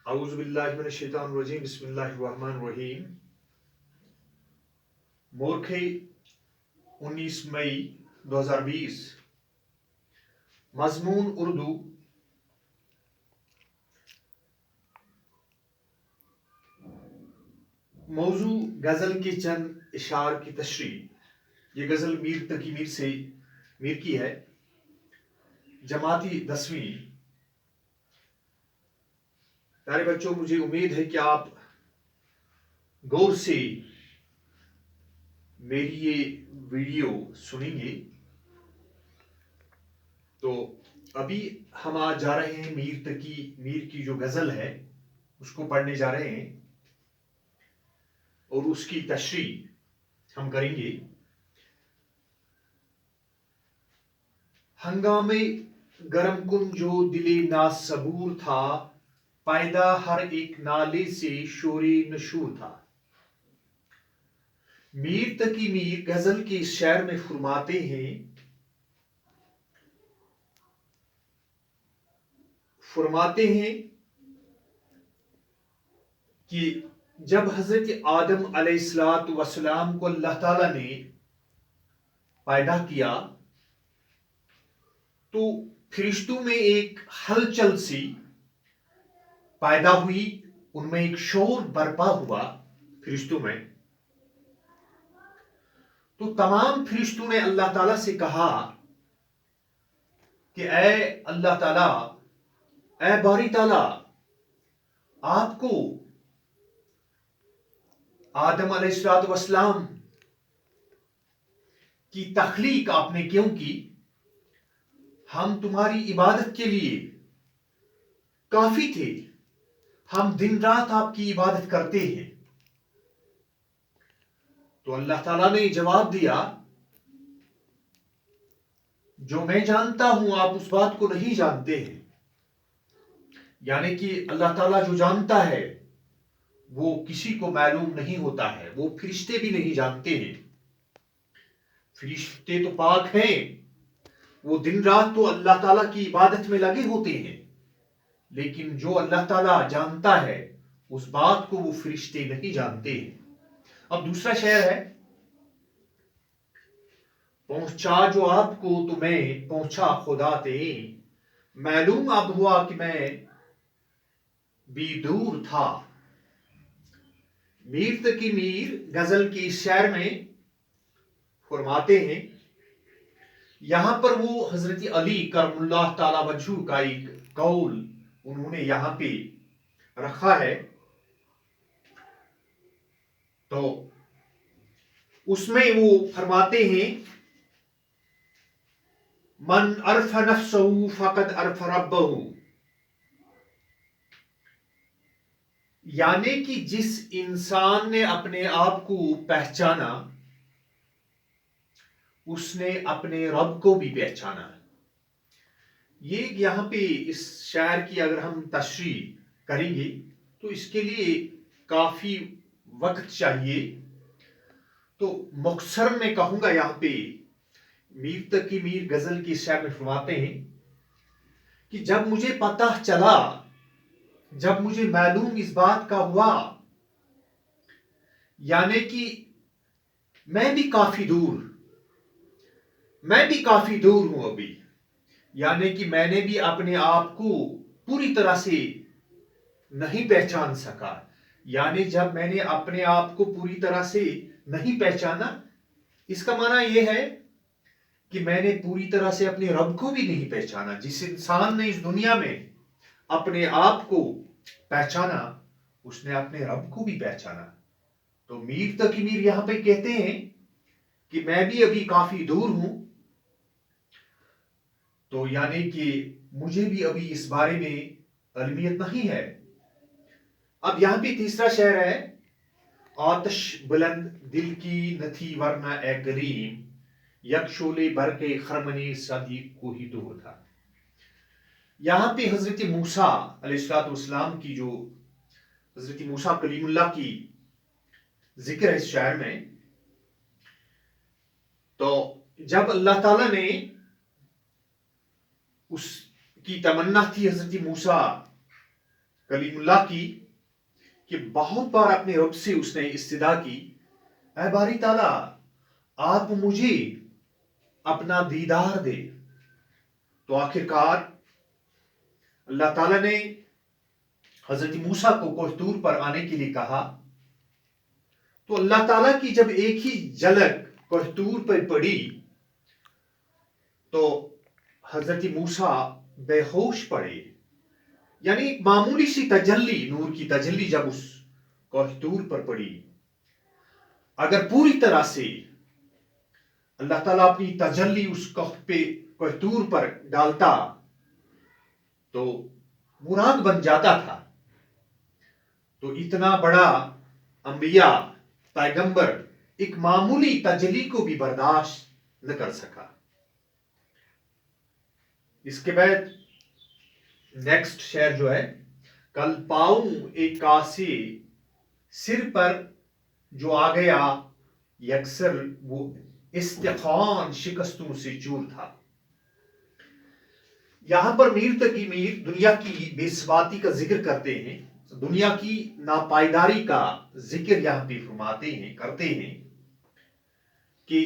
اعوذ باللہ من الشیطان الرجیم بسم اللہ الرحمن الرحیم مورکھے 19 مئی 2020 مضمون اردو موضوع غزل کے چند اشعار کی تشریح۔ یہ غزل میر تقی میر کی ہے، جماعتی 10ویں۔ پیارے بچوں، مجھے امید ہے کہ آپ غور سے میری یہ ویڈیو سنیں گے۔ تو ابھی ہم آج جا رہے ہیں میر تقی میر کی جو غزل ہے اس کو پڑھنے جا رہے ہیں اور اس کی تشریح ہم کریں گے۔ ہنگامے گرم کن جو دل ناصبور تھا، پائیدہ ہر ایک نالے سے شور نشور تھا۔ میر تقی میر غزل کے اس شعر میں فرماتے ہیں کہ جب حضرت آدم علیہ السلام کو اللہ تعالیٰ نے پیدا کیا تو فرشتوں میں ایک ہلچل سی پیدا ہوئی، ان میں ایک شور برپا ہوا فرشتوں میں۔ تو تمام فرشتوں نے اللہ تعالیٰ سے کہا کہ اے اللہ تعالیٰ، اے باری تعالیٰ، آپ کو آدم علیہ السلام کی تخلیق آپ نے کیوں کی؟ ہم تمہاری عبادت کے لیے کافی تھے، ہم دن رات آپ کی عبادت کرتے ہیں۔ تو اللہ تعالیٰ نے جواب دیا، جو میں جانتا ہوں آپ اس بات کو نہیں جانتے ہیں۔ یعنی کہ اللہ تعالیٰ جو جانتا ہے وہ کسی کو معلوم نہیں ہوتا ہے، وہ فرشتے بھی نہیں جانتے ہیں۔ فرشتے تو پاک ہیں، وہ دن رات تو اللہ تعالیٰ کی عبادت میں لگے ہوتے ہیں، لیکن جو اللہ تعالیٰ جانتا ہے اس بات کو وہ فرشتے نہیں جانتے ہیں۔ اب دوسرا شعر ہے، پہنچا جو آپ کو تو میں پہنچا خدا تے، معلوم اب ہوا کہ میں بھی دور تھا۔ میر تقی میر غزل کے اس شعر میں فرماتے ہیں، یہاں پر وہ حضرت علی کرم اللہ تعالی وجہہ کا ایک قول انہوں نے یہاں پہ رکھا ہے۔ تو اس میں وہ فرماتے ہیں، من عرف نفسہ فقد عرف ربہ، یعنی کہ جس انسان نے اپنے آپ کو پہچانا اس نے اپنے رب کو بھی پہچانا۔ یہ یہاں پہ اس شعر کی اگر ہم تشریح کریں گے تو اس کے لیے کافی وقت چاہیے، تو مختصر میں کہوں گا یہاں پہ میر تقی میر غزل کی شعر میں فرماتے ہیں کہ جب مجھے پتہ چلا، جب مجھے معلوم اس بات کا ہوا، یعنی کہ میں بھی کافی دور ہوں ابھی، یعنی کہ میں نے بھی اپنے آپ کو پوری طرح سے نہیں پہچان سکا۔ یعنی جب میں نے اپنے آپ کو پوری طرح سے نہیں پہچانا، اس کا معنی یہ ہے کہ میں نے پوری طرح سے اپنے رب کو بھی نہیں پہچانا۔ جس انسان نے اس دنیا میں اپنے آپ کو پہچانا اس نے اپنے رب کو بھی پہچانا۔ تو میر تقی میر یہاں پہ کہتے ہیں کہ میں بھی ابھی کافی دور ہوں، تو یعنی کہ مجھے بھی ابھی اس بارے میں علمیت نہیں ہے۔ اب یہاں پہ تیسرا شعر ہے، آتش بلند دل کی نہ تھی ورنہ اے گریم، یک شعلے برق خرمن صدیق کو ہی دور تھا۔ یہاں پہ حضرت موسیٰ علیہ السلام کی جو حضرت موسیٰ کلیم اللہ کی ذکر ہے اس شعر میں۔ تو جب اللہ تعالیٰ نے اس کی تمنا تھی حضرت موسیٰ کلیم اللہ کی کہ بہت بار اپنے رب سے اس نے استدعا کی، اے باری تعالیٰ آپ مجھے اپنا دیدار دے۔ تو آخر کار اللہ تعالیٰ نے حضرت موسیٰ کو کوہ طور پر آنے کے لیے کہا، تو اللہ تعالیٰ کی جب ایک ہی جھلک کوہ طور پر پڑی تو حضرت موسیٰ بے ہوش پڑے، یعنی ایک معمولی سی تجلی، نور کی تجلی جب اس کوہ طور پر پڑی، اگر پوری طرح سے اللہ تعالیٰ اپنی تجلی اس کوہ طور پر ڈالتا تو براق بن جاتا تھا، تو اتنا بڑا انبیاء پیغمبر ایک معمولی تجلی کو بھی برداشت نہ کر سکا۔ اس کے بعد نیکسٹ شعر جو ہے، کل پاؤں ایک کاسے سر پر جو آ گیا یکسر، وہ استخوان شکستوں سے چور تھا۔ یہاں پر میر تقی میر دنیا کی بے ثباتی کا ذکر کرتے ہیں، دنیا کی ناپائیداری کا ذکر یہاں پہ فرماتے ہیں، کرتے ہیں کہ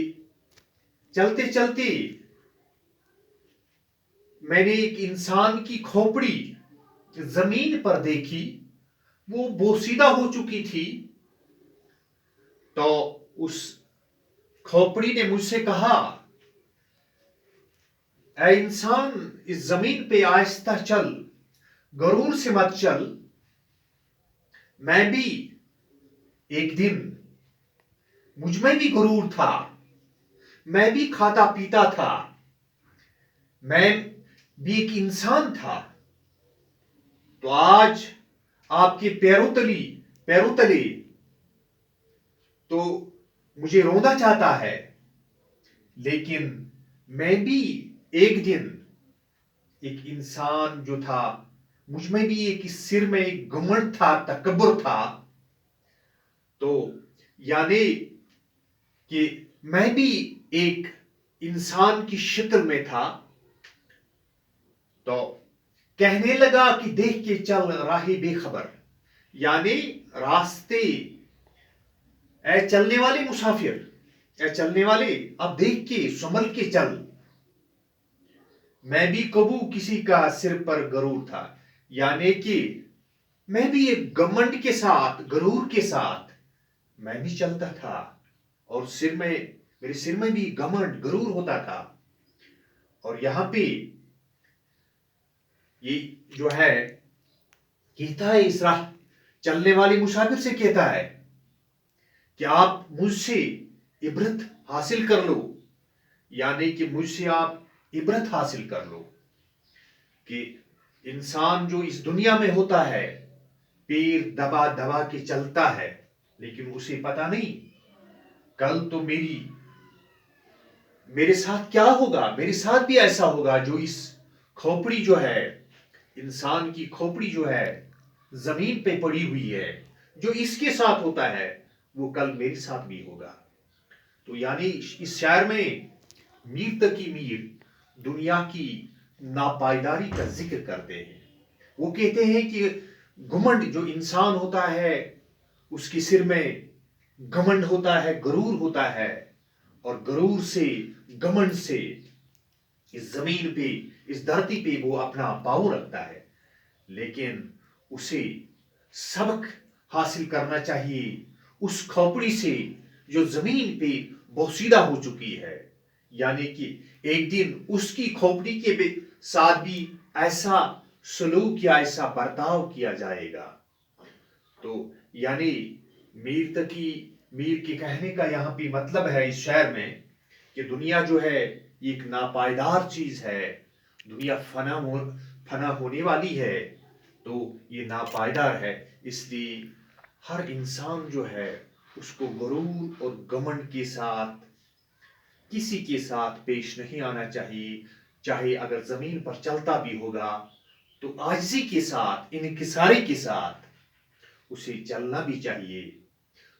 چلتے چلتے میں نے ایک انسان کی کھوپڑی زمین پر دیکھی، وہ بوسیدہ ہو چکی تھی، تو اس کھوپڑی نے مجھ سے کہا، اے انسان اس زمین پہ آہستہ چل، غرور سے مت چل، میں بھی ایک دن مجھ میں بھی غرور تھا، میں بھی کھاتا پیتا تھا، میں بھی ایک انسان تھا، تو آج آپ کے پیروں تلے تو مجھے رونا چاہتا ہے، لیکن میں بھی ایک دن ایک انسان جو تھا، مجھ میں بھی ایک سر میں ایک گھمنڈ تھا، تکبر تھا، تو یعنی کہ میں بھی ایک انسان کی شکل میں تھا، تو کہنے لگا کہ دیکھ کے چل راہ بے خبر، یعنی راستے، اے چلنے والے مسافر، اے چلنے والے اب دیکھ کے سنبھل کے چل، میں بھی کبو کسی کا سر پر غرور تھا، یعنی کہ میں بھی ایک گھمنڈ کے ساتھ، غرور کے ساتھ میں بھی چلتا تھا، اور میرے سر میں بھی گھمنڈ، غرور ہوتا تھا۔ اور یہاں پہ یہ جو ہے کہتا ہے، اس راہ چلنے والے مسافر سے کہتا ہے کہ آپ مجھ سے عبرت حاصل کر لو، یعنی کہ مجھ سے آپ عبرت حاصل کر لو کہ انسان جو اس دنیا میں ہوتا ہے پیر دبا دبا کے چلتا ہے، لیکن اسے پتا نہیں کل تو میرے ساتھ کیا ہوگا، میرے ساتھ بھی ایسا ہوگا، جو اس کھوپڑی جو ہے، انسان کی کھوپڑی جو ہے زمین پہ پڑی ہوئی ہے، جو اس کے ساتھ ہوتا ہے وہ کل میرے ساتھ بھی ہوگا۔ تو یعنی اس شعر میں میر تقی میر دنیا کی ناپائیداری کا ذکر کرتے ہیں۔ وہ کہتے ہیں کہ گھمنڈ جو انسان ہوتا ہے، اس کے سر میں گھمنڈ ہوتا ہے، غرور ہوتا ہے، اور غرور سے، گھمنڈ سے اس زمین پہ، اس دھرتی پہ وہ اپنا پاؤں رکھتا ہے، لیکن اسے سبق حاصل کرنا چاہیے اس کھوپڑی سے جو زمین پہ بوسیدہ ہو چکی ہے، یعنی کہ ایک دن اس کی کھوپڑی کے ساتھ بھی ایسا سلوک یا ایسا برتاؤ کیا جائے گا۔ تو یعنی میر تقی میر کے کہنے کا یہاں پہ مطلب ہے اس شعر میں کہ دنیا جو ہے ایک ناپائیدار چیز ہے، دنیا فنا ہونے والی ہے، تو یہ ناپائیدار ہے، اس لیے ہر انسان جو ہے اس کو غرور اور گھمنڈ کے ساتھ کسی کے ساتھ پیش نہیں آنا چاہیے، چاہے اگر زمین پر چلتا بھی ہوگا تو عاجزی کے ساتھ، انکساری کے ساتھ اسے چلنا بھی چاہیے۔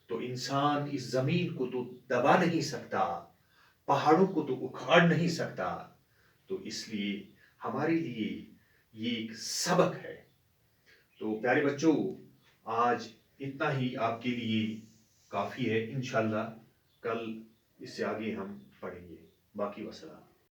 تو انسان اس زمین کو تو دبا نہیں سکتا، پہاڑوں کو تو اکھاڑ نہیں سکتا، تو اس لیے ہمارے لیے یہ ایک سبق ہے۔ تو پیارے بچوں، آج اتنا ہی آپ کے لیے کافی ہے، انشاءاللہ کل اس سے آگے ہم پڑھیں گے. باقی وسلام.